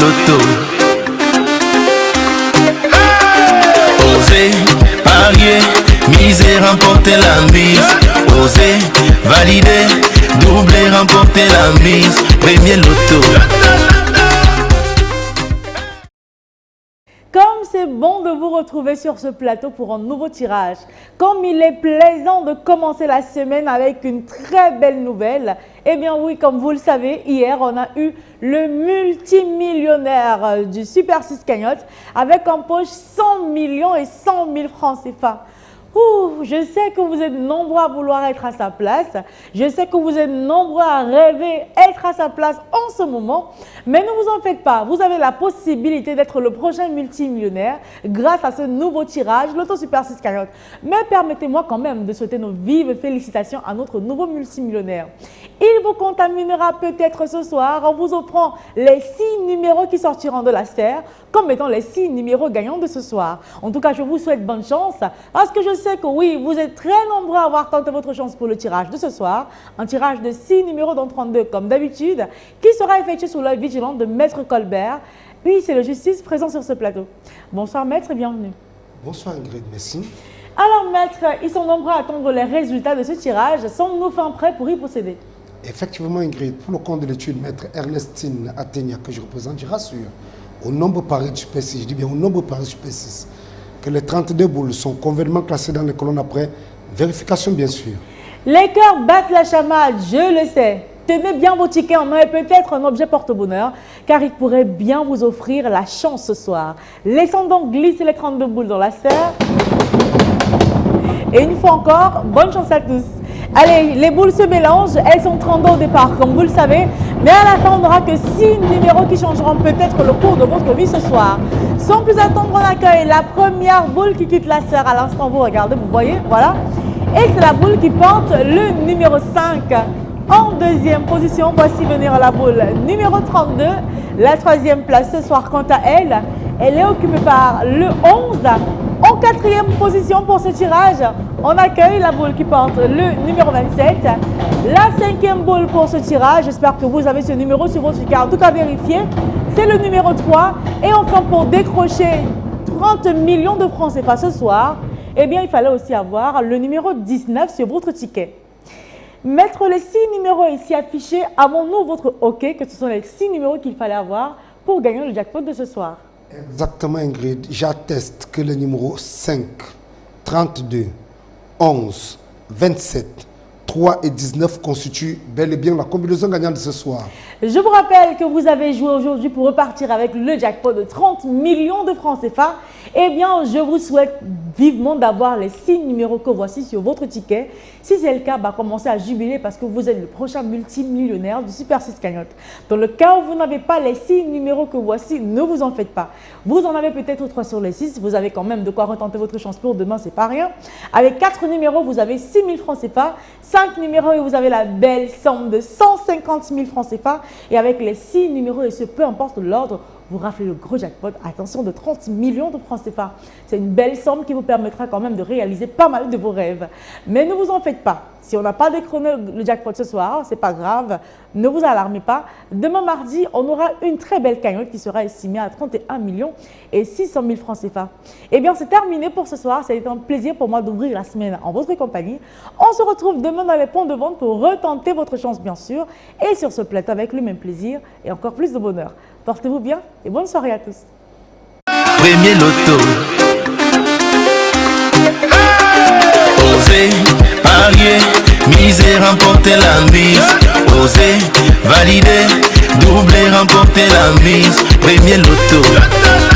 loto. Osez parier, miser, remporter la mise. Osez valider, doubler, remporter la mise. Premier loto. Comme c'est bon de vous retrouver sur ce plateau pour un nouveau tirage. Comme il est plaisant de commencer la semaine avec une très belle nouvelle. Eh bien oui, comme vous le savez, hier on a eu le multimillionnaire du Super 6 Cagnotte avec en poche 100 millions et 100 000 francs CFA. Ouh, je sais que vous êtes nombreux à vouloir être à sa place. Je sais que vous êtes nombreux à rêver être à sa place en ce moment. Mais ne vous en faites pas. Vous avez la possibilité d'être le prochain multimillionnaire grâce à ce nouveau tirage, Loto Super 6 Cagnotte. Mais permettez-moi quand même de souhaiter nos vives félicitations à notre nouveau multimillionnaire. Il vous contaminera peut-être ce soir en vous offrant les 6 numéros qui sortiront de la sphère comme étant les 6 numéros gagnants de ce soir. En tout cas, je vous souhaite bonne chance parce que je sais que oui, vous êtes très nombreux à avoir tenté votre chance pour le tirage de ce soir. Un tirage de 6 numéros dans 32 comme d'habitude qui sera effectué sous l'œil vigilant de Maître Colbert. Oui, c'est le justice présent sur ce plateau. Bonsoir Maître et bienvenue. Bonsoir Ingrid, merci. Alors Maître, ils sont nombreux à attendre les résultats de ce tirage. Sommes-nous fin prêts pour y procéder? Effectivement Ingrid, pour le compte de l'étude, Maître Ernestine Athénia que je représente, je rassure au nombre pari du Super6, je dis bien au nombre pari du Super6, que les 32 boules sont convenablement classées dans les colonnes après vérification bien sûr. Les cœurs battent la chamade, je le sais. Tenez bien vos tickets en main et peut-être un objet porte-bonheur car il pourrait bien vous offrir la chance ce soir. Laissons donc glisser les 32 boules dans la sphère. Et une fois encore, bonne chance à tous. Allez, les boules se mélangent, elles sont 32 au départ, comme vous le savez. Mais à la fin, on n'aura que 6 numéros qui changeront peut-être le cours de votre vie ce soir. Sans plus attendre, on accueille la première boule qui quitte la sphère. À l'instant, vous regardez, vous voyez, voilà. Et c'est la boule qui porte le numéro 5. En deuxième position, voici venir la boule numéro 32. La troisième place ce soir, quant à elle, elle est occupée par le 11. En quatrième position pour ce tirage, on accueille la boule qui porte le numéro 27. La cinquième boule pour ce tirage, j'espère que vous avez ce numéro sur votre carte. En tout cas, vérifiez, c'est le numéro 3. Et enfin, pour décrocher 30 millions de francs CFA ce soir, eh bien, il fallait aussi avoir le numéro 19 sur votre ticket. Mettre les 6 numéros ici affichés, avons-nous votre OK que ce sont les 6 numéros qu'il fallait avoir pour gagner le jackpot de ce soir? Exactement Ingrid, j'atteste que les numéros 5, 32, 11, 27, 3 et 19 constituent bel et bien la combinaison gagnante de ce soir. Je vous rappelle que vous avez joué aujourd'hui pour repartir avec le jackpot de 30 millions de francs CFA. Eh bien, je vous souhaite vivement d'avoir les 6 numéros que voici sur votre ticket. Si c'est le cas, commencez à jubiler parce que vous êtes le prochain multimillionnaire du Super 6 Cagnotte. Dans le cas où vous n'avez pas les 6 numéros que voici, ne vous en faites pas. Vous en avez peut-être 3 sur les 6. Vous avez quand même de quoi retenter votre chance pour demain, c'est pas rien. Avec 4 numéros, vous avez 6 000 francs CFA. 5 numéros et vous avez la belle somme de 150 000 francs CFA. Et avec les 6 numéros, et ce peu importe l'ordre, vous raflez le gros jackpot, attention, de 30 millions de francs CFA. C'est une belle somme qui vous permettra quand même de réaliser pas mal de vos rêves. Mais ne vous en faites pas. Si on n'a pas décroché le jackpot ce soir, c'est pas grave, ne vous alarmez pas. Demain mardi, on aura une très belle cagnotte qui sera estimée à 31 millions et 600 000 francs CFA. Eh bien, c'est terminé pour ce soir. Ça a été un plaisir pour moi d'ouvrir la semaine en votre compagnie. On se retrouve demain dans les points de vente pour retenter votre chance, bien sûr, et sur ce plateau avec le même plaisir et encore plus de bonheur. Portez-vous bien et bonne soirée à tous. Premier loto. Osez parier, miser, remporter la mise. Osez valider, doubler, remporter la mise. Premier loto.